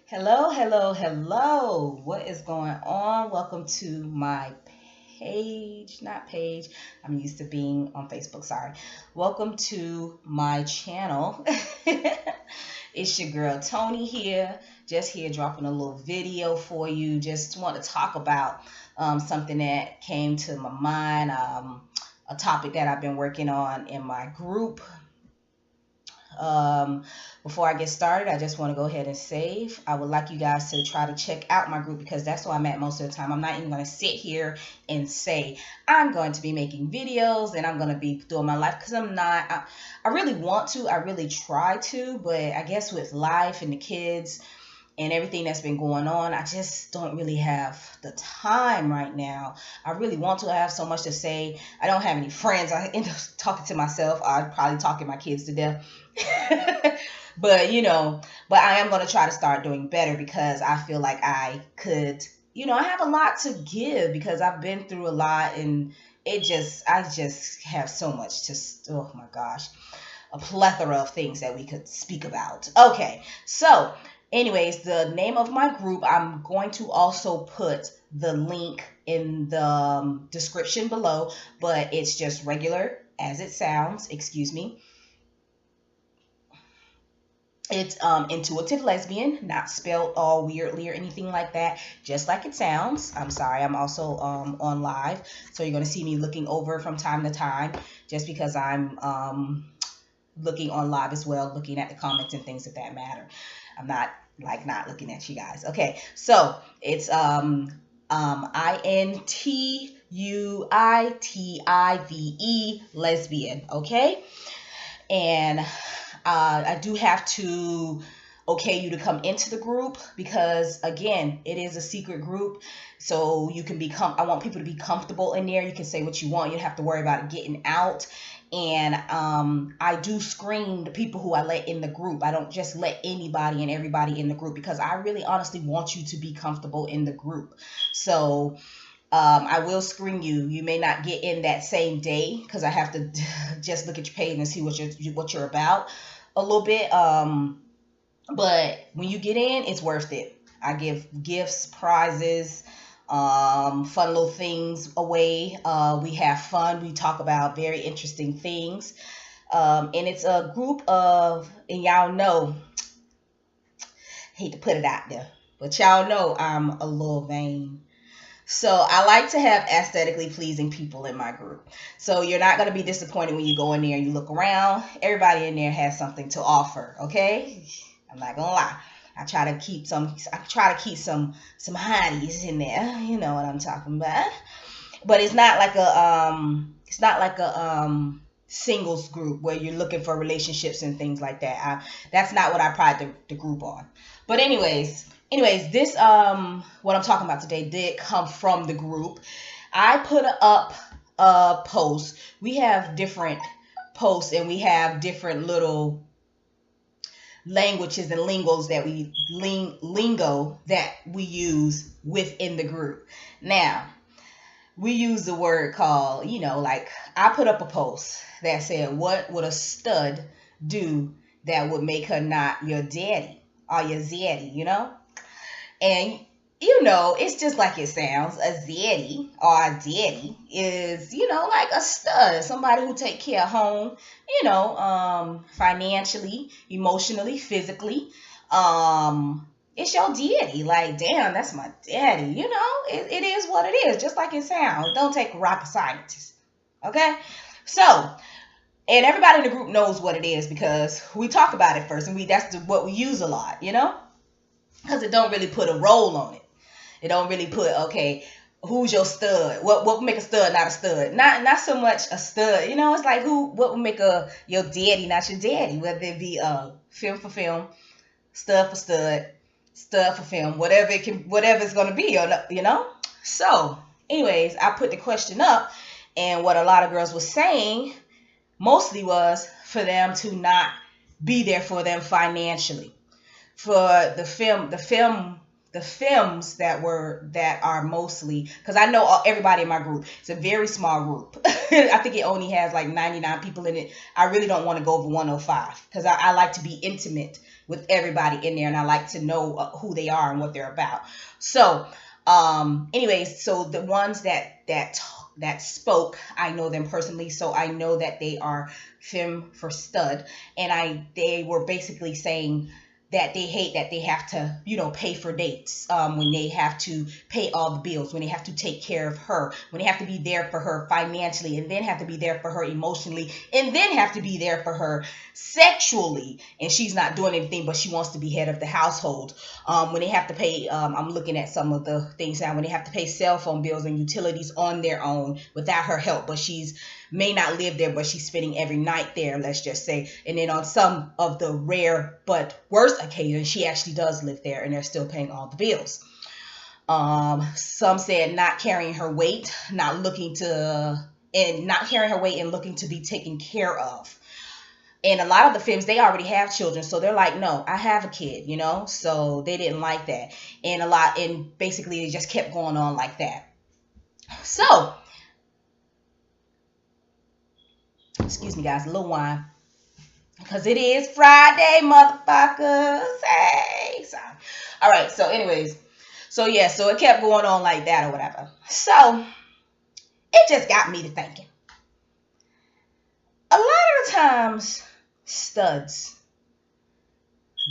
Hello, hello, hello. What is going on? Welcome to my page, not page. I'm used to being on Facebook, sorry. Welcome to my channel. It's your girl Tony here, just here dropping a little video for you. Just want to talk about something that came to my mind, a topic that I've been working on in my group. Um, Before I get started, I just want to go ahead and save. I would like you guys to try to check out my group because that's where I'm at most of the time. I'm not even going to sit here and say I'm going to be making videos and I'm going to be doing my life because I'm not. I really want to. I really try to, but I guess with life and the kids and everything that's been going on, I just don't really have the time right now. I really want to. I have so much to say. I don't have any friends. I end up talking to myself. I'm probably talking my kids to death. But but I am going to try to start doing better because I feel like I could, I have a lot to give because I've been through a lot and I just have so much oh my gosh, a plethora of things that we could speak about. Okay, so anyways, the name of my group, I'm going to also put the link in the description below, but it's just regular as it sounds, excuse me. It's intuitive lesbian, not spelled all weirdly or anything like that, just like it sounds. I'm sorry, I'm also on live, so you're going to see me looking over from time to time just because I'm looking on live as well, looking at the comments and things of that matter. I'm not looking at you guys. Okay, so it's INTUITIVE lesbian. Okay, and I do have to okay you to come into the group because again, it is a secret group, so you can become. I want people to be comfortable in there. You can say what you want. You don't have to worry about it getting out. And I do screen the people who I let in the group. I don't just let anybody and everybody in the group because I really honestly want you to be comfortable in the group. So I will screen you. You may not get in that same day because I have to just look at your page and see what you're about a little bit. But when you get in, it's worth it. I give gifts, prizes, fun little things away. We have fun. We talk about very interesting things. And it's a group of, and y'all know, hate to put it out there, but y'all know I'm a little vain. So I like to have aesthetically pleasing people in my group. So you're not going to be disappointed when you go in there and you look around. Everybody in there has something to offer, okay? I'm not going to lie. I try to keep some hotties in there. You know what I'm talking about. But it's not like a singles group where you're looking for relationships and things like that. That's not what I pride the group on. But anyways, this what I'm talking about today did come from the group. I put up a post. We have different posts and we have different little languages and lingo that we use within the group. Now, we use the word called, like I put up a post that said, what would a stud do that would make her not your daddy or your zaddy, And it's just like it sounds. A zaddy or a daddy is, like a stud, somebody who take care of home, financially, emotionally, physically. It's your daddy. Like, damn, that's my daddy. It is what it is, just like it sounds. Don't take a rocket scientist. Okay? So, and everybody in the group knows what it is because we talk about it first, and that's what we use a lot, because it don't really put a role on it. It don't really put, okay, who's your stud? What would make a stud not a stud? Not so much a stud. It's like what would make your daddy not your daddy? Whether it be film for film, stud for stud, stud for film, whatever it's gonna be, So, anyways, I put the question up, and what a lot of girls were saying mostly was for them to not be there for them financially. For the films that are mostly, because I know everybody in my group. It's a very small group. I think it only has like 99 people in it. I really don't want to go over 105 because I like to be intimate with everybody in there, and I like to know who they are and what they're about. So, anyways, so the ones that spoke, I know them personally, so I know that they are femme for stud, and they were basically saying that they hate that they have to, pay for dates, when they have to pay all the bills, when they have to take care of her, when they have to be there for her financially, and then have to be there for her emotionally, and then have to be there for her sexually, and she's not doing anything, but she wants to be head of the household. When they have to pay, I'm looking at some of the things now, when they have to pay cell phone bills and utilities on their own without her help, but she's may not live there, but she's spending every night there, let's just say. And then on some of the rare but worst occasions, she actually does live there, and they're still paying all the bills. Some said not carrying her weight, not carrying her weight and looking to be taken care of. And a lot of the femmes, they already have children, so they're like, no, I have a kid, so they didn't like that. And basically it just kept going on like that. So, excuse me, guys, a little wine, because it is Friday, motherfuckers. Hey, sorry. All right, so anyways, so it kept going on like that or whatever. So it just got me to thinking. A lot of the times, studs,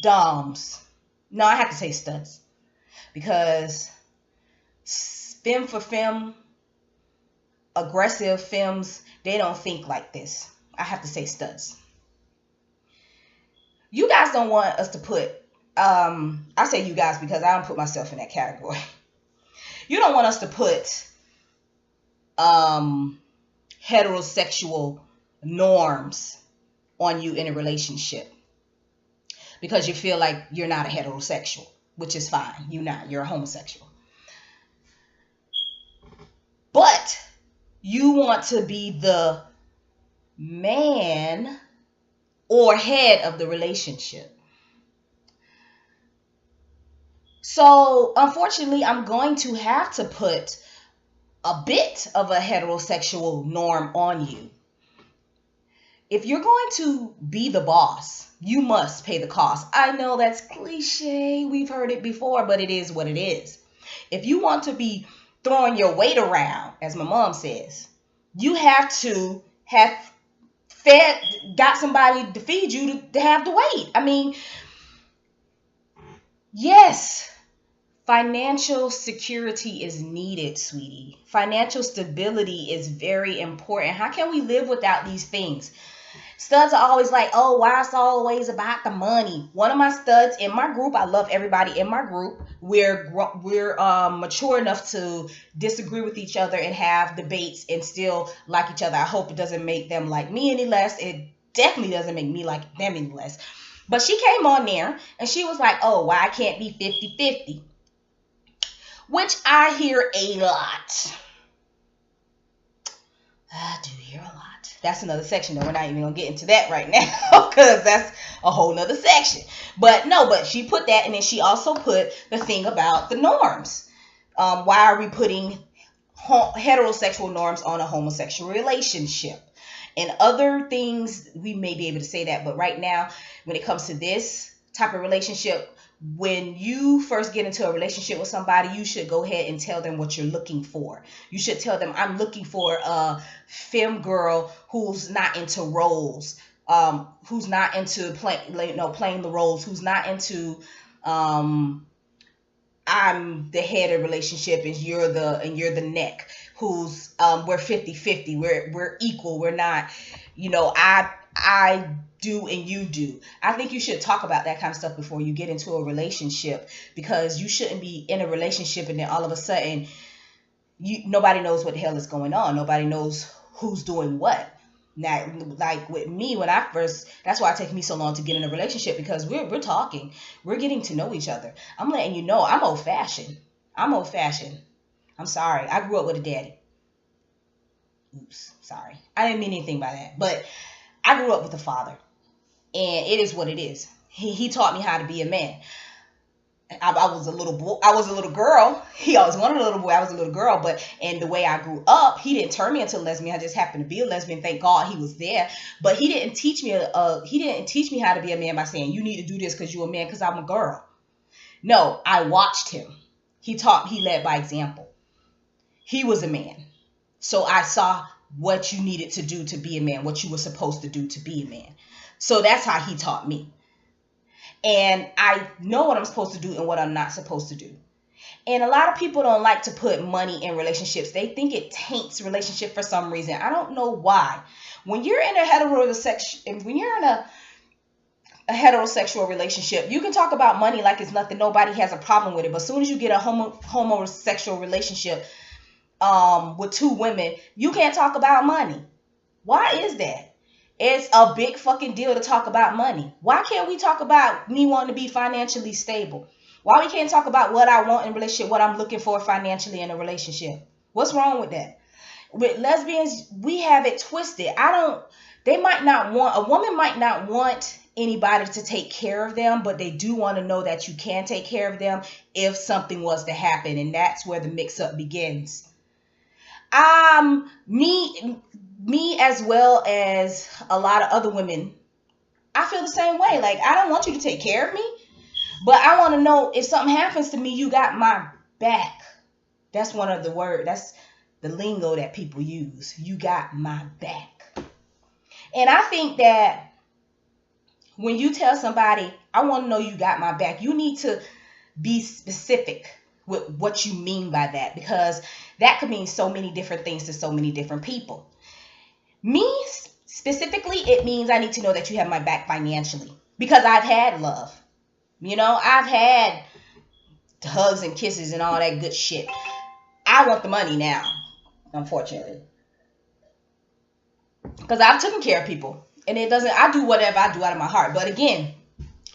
doms, no, I have to say studs, because femme for femme, aggressive femmes, they don't think like this. I have to say studs. You guys don't want us to put, I say you guys because I don't put myself in that category. You don't want us to put heterosexual norms on you in a relationship because you feel like you're not a heterosexual, which is fine. You're a homosexual. But you want to be the man or head of the relationship. So, unfortunately, I'm going to have to put a bit of a heterosexual norm on you. If you're going to be the boss, you must pay the cost. I know that's cliche. We've heard it before, but it is what it is. If you want to be throwing your weight around, as my mom says, you have to have got somebody to feed you to have the weight. I mean, yes, financial security is needed, sweetie. Financial stability is very important. How can we live without these things? Studs are always like, oh, why it's always about the money? One of my studs in my group, I love everybody in my group. We're mature enough to disagree with each other and have debates and still like each other. I hope it doesn't make them like me any less. It definitely doesn't make me like them any less. But she came on there and she was like, oh, why I can't be 50-50? Which I hear a lot. I do hear a lot. That's another section, though. We're not even going to get into that right now because that's a whole nother section. But no, but she put that, and then she also put the thing about the norms. Why are we putting heterosexual norms on a homosexual relationship? And other things, we may be able to say that. But right now, when it comes to this type of relationship, when you first get into a relationship with somebody, you should go ahead and tell them what you're looking for. You should tell them, I'm looking for a femme girl who's not into roles, who's not into playing the roles, who's not into I'm the head of the relationship and you're the neck, who's we're 50-50, we're equal, we're not, I do and you do. I think you should talk about that kind of stuff before you get into a relationship, because you shouldn't be in a relationship and then all of a sudden nobody knows what the hell is going on. Nobody knows who's doing what. Now, like with me, that's why it takes me so long to get in a relationship, because we're talking, we're getting to know each other. I'm letting you know I'm old fashioned. I'm sorry. I grew up with a daddy. Oops, sorry. I didn't mean anything by that, but I grew up with a father. And it is what it is. He taught me how to be a man. I was a little boy. I was a little girl. He always wanted a little boy. I was a little girl. But and the way I grew up, he didn't turn me into a lesbian. I just happened to be a lesbian. Thank God he was there. But he didn't teach me. He didn't teach me how to be a man by saying you need to do this because you're a man. Because I'm a girl. No, I watched him. He taught. He led by example. He was a man, so I saw what you needed to do to be a man. What you were supposed to do to be a man. So that's how he taught me. And I know what I'm supposed to do and what I'm not supposed to do. And a lot of people don't like to put money in relationships. They think it taints relationship for some reason. I don't know why. When you're in a heterosexual relationship, you can talk about money like it's nothing. Nobody has a problem with it. But as soon as you get a homosexual relationship with two women, you can't talk about money. Why is that? It's a big fucking deal to talk about money. Why can't we talk about me wanting to be financially stable? Why we can't talk about what I want in a relationship, what I'm looking for financially in a relationship? What's wrong with that? With lesbians, we have it twisted. A woman might not want anybody to take care of them, but they do want to know that you can take care of them if something was to happen. And that's where the mix-up begins. Me as well as a lot of other women, I feel the same way. Like, I don't want you to take care of me, but I want to know if something happens to me, you got my back. That's one of the words. That's the lingo that people use. You got my back. And I think that when you tell somebody, I want to know you got my back, you need to be specific with what you mean by that, because that could mean so many different things to so many different people. Me, specifically, it means I need to know that you have my back financially, because I've had love. You know, I've had hugs and kisses and all that good shit. I want the money now, unfortunately, because I've taken care of people, and I do whatever I do out of my heart. But again,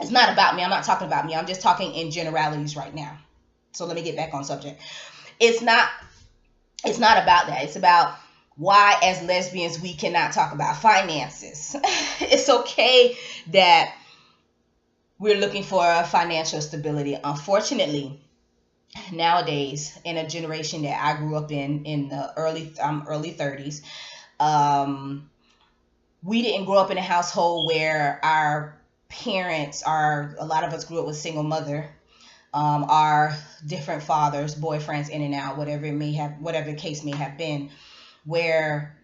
it's not about me. I'm not talking about me. I'm just talking in generalities right now. So let me get back on subject. It's not about that. It's about why, as lesbians, we cannot talk about finances. It's okay that we're looking for financial stability. Unfortunately, nowadays, in a generation that I grew up in the early 30s, we didn't grow up in a household where our parents a lot of us grew up with single mother, our different fathers, boyfriends in and out, whatever the case may have been, where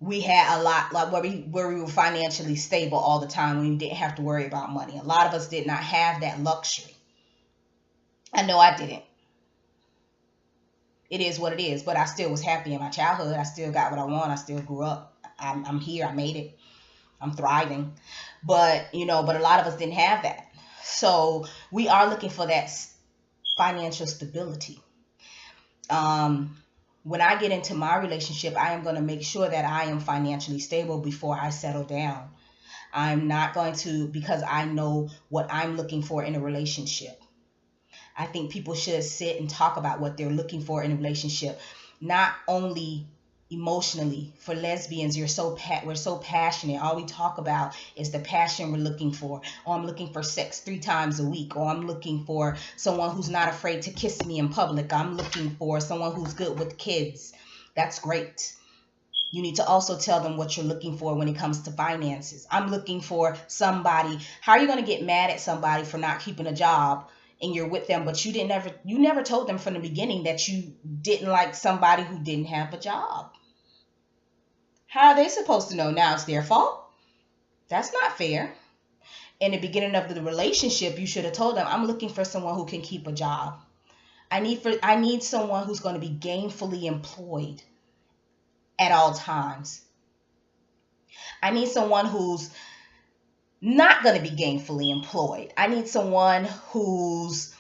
we had a lot, like where we were financially stable all the time. We didn't have to worry about money. A lot of us did not have that luxury. I know I didn't. It is what it is, but I still was happy in my childhood. I still got what I want. I still grew up. I'm here. I made it. I'm thriving. But a lot of us didn't have that. So we are looking for that financial stability. When I get into my relationship, I am going to make sure that I am financially stable before I settle down. I'm not going to, because I know what I'm looking for in a relationship. I think people should sit and talk about what they're looking for in a relationship, not only emotionally. For lesbians, we're so passionate. All we talk about is the passion we're looking for. Oh, I'm looking for sex 3 times a week. Or I'm looking for someone who's not afraid to kiss me in public. I'm looking for someone who's good with kids. That's great. You need to also tell them what you're looking for when it comes to finances. I'm looking for somebody. How are you going to get mad at somebody for not keeping a job and you're with them, but you never told them from the beginning that you didn't like somebody who didn't have a job? How are they supposed to know? Now it's their fault? That's not fair. In the beginning of the relationship, you should have told them, I'm looking for someone who can keep a job. I need someone who's going to be gainfully employed at all times. I need someone who's not going to be gainfully employed. I need someone who's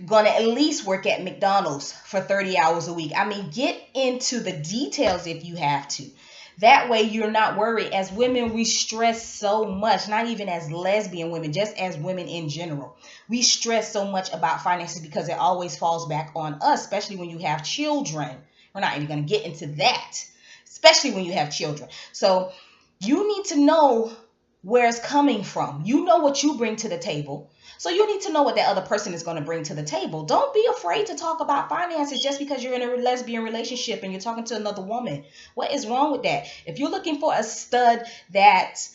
going to at least work at McDonald's for 30 hours a week. I mean, get into the details if you have to. That way you're not worried. As women, we stress so much, not even as lesbian women, just as women in general. We stress so much about finances because it always falls back on us, especially when you have children. We're not even going to get into that, especially when you have children. So you need to know where it's coming from. You know what you bring to the table. So you need to know what that other person is going to bring to the table. Don't be afraid to talk about finances just because you're in a lesbian relationship and you're talking to another woman. What is wrong with that? If you're looking for a stud that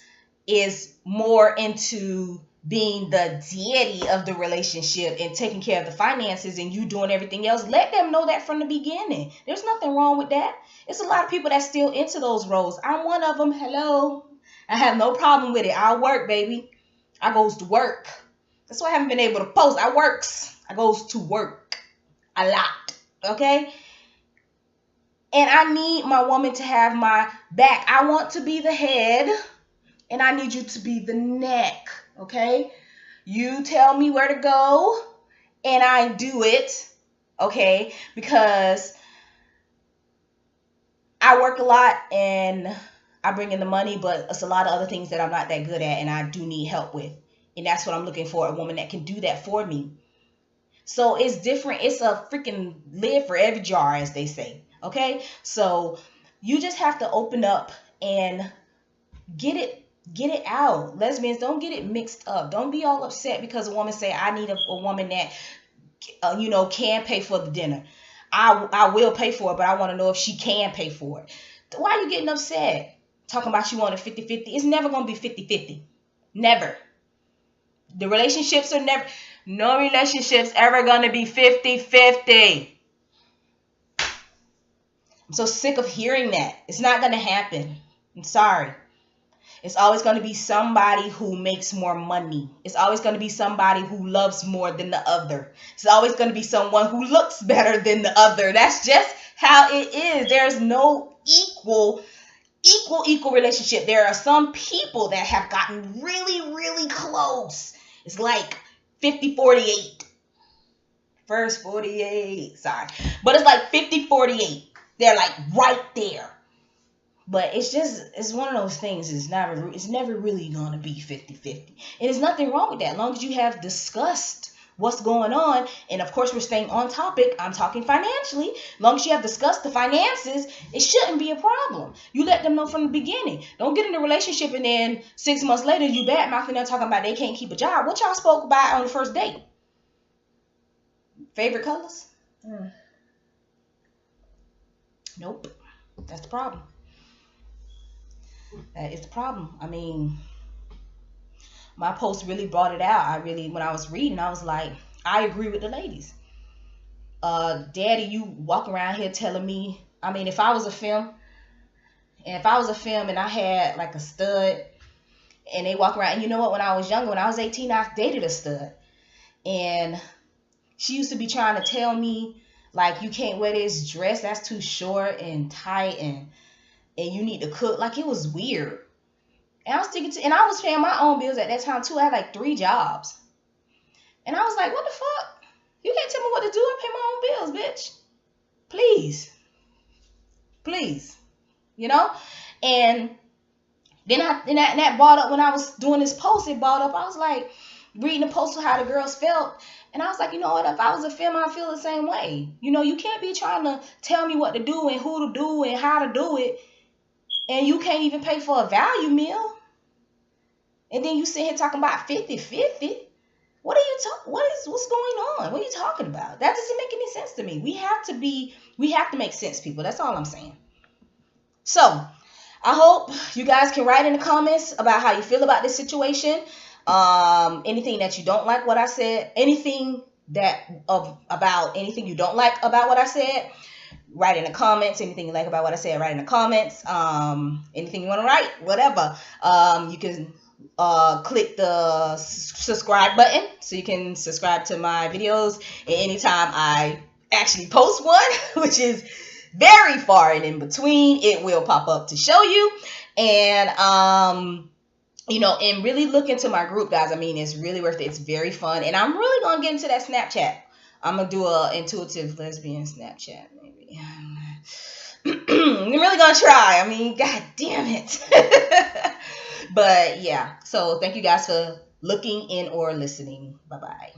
is more into being the deity of the relationship and taking care of the finances and you doing everything else, let them know that from the beginning. There's nothing wrong with that. It's a lot of people that's still into those roles. I'm one of them. Hello. I have no problem with it. I work, baby. I goes to work. That's why I haven't been able to post. I works. I goes to work a lot. Okay? And I need my woman to have my back. I want to be the head and I need you to be the neck. Okay? You tell me where to go and I do it. Okay? Because I work a lot and I bring in the money, but it's a lot of other things that I'm not that good at and I do need help with. And that's what I'm looking for, a woman that can do that for me. So it's different. It's a freaking lid for every jar, as they say. Okay? So you just have to open up and get it out. Lesbians, don't get it mixed up. Don't be all upset because a woman say, I need a woman that, can pay for the dinner. I will pay for it, but I want to know if she can pay for it. Why are you getting upset? Talking about you want a 50-50. It's never going to be 50-50. Never. The relationships are never, no relationship's ever going to be 50-50. I'm so sick of hearing that. It's not going to happen. I'm sorry. It's always going to be somebody who makes more money. It's always going to be somebody who loves more than the other. It's always going to be someone who looks better than the other. That's just how it is. There's no equal relationship. There are some people that have gotten really, really close. It's like 50-48. First 48. Sorry. But it's like 50-48. They're like right there. But it's one of those things. It's never really going to be 50-50. And there's nothing wrong with that. As long as you have discussed what's going on. And of course, we're staying on topic. I'm talking financially. As long as you have discussed the finances, it shouldn't be a problem. You let them know from the beginning. Don't get in a relationship and then 6 months later, you bad mouthing them talking about they can't keep a job. What y'all spoke about on the first date? Favorite colors? Nope. That's the problem. That is the problem. I mean, my post really brought it out. When I was reading, I was like, I agree with the ladies. Daddy, you walk around here telling me, I mean, if I was a femme and I had like a stud and they walk around, and you know what, when I was younger, when I was 18, I dated a stud. And she used to be trying to tell me, like, you can't wear this dress, that's too short and tight, and you need to cook. Like, it was weird. And I was paying my own bills at that time too. I had like 3 jobs. And I was like, what the fuck? You can't tell me what to do. I pay my own bills, bitch. Please. Please. And then that brought up, when I was doing this post, it brought up, I was like, reading the post of how the girls felt. And I was like, you know what? If I was a femme, I'd feel the same way. You can't be trying to tell me what to do and who to do and how to do it. And you can't even pay for a value meal. And then you sit here talking about 50-50. What's going on? What are you talking about? That doesn't make any sense to me. We have to make sense, people. That's all I'm saying. So, I hope you guys can write in the comments about how you feel about this situation. Anything that you don't like what I said, anything you don't like about what I said, write in the comments. Anything you like about what I said, write in the comments. Anything you want to write, whatever. You can click the subscribe button so you can subscribe to my videos. And anytime I actually post one, which is very far and in between, it will pop up to show you. And and really look into my group, guys. I mean, it's really worth it. It's very fun. And I'm really going to get into that Snapchat. I'm going to do a intuitive lesbian Snapchat, maybe. I'm really going to try. I mean, god damn it. But yeah. So thank you guys for looking in or listening. Bye-bye.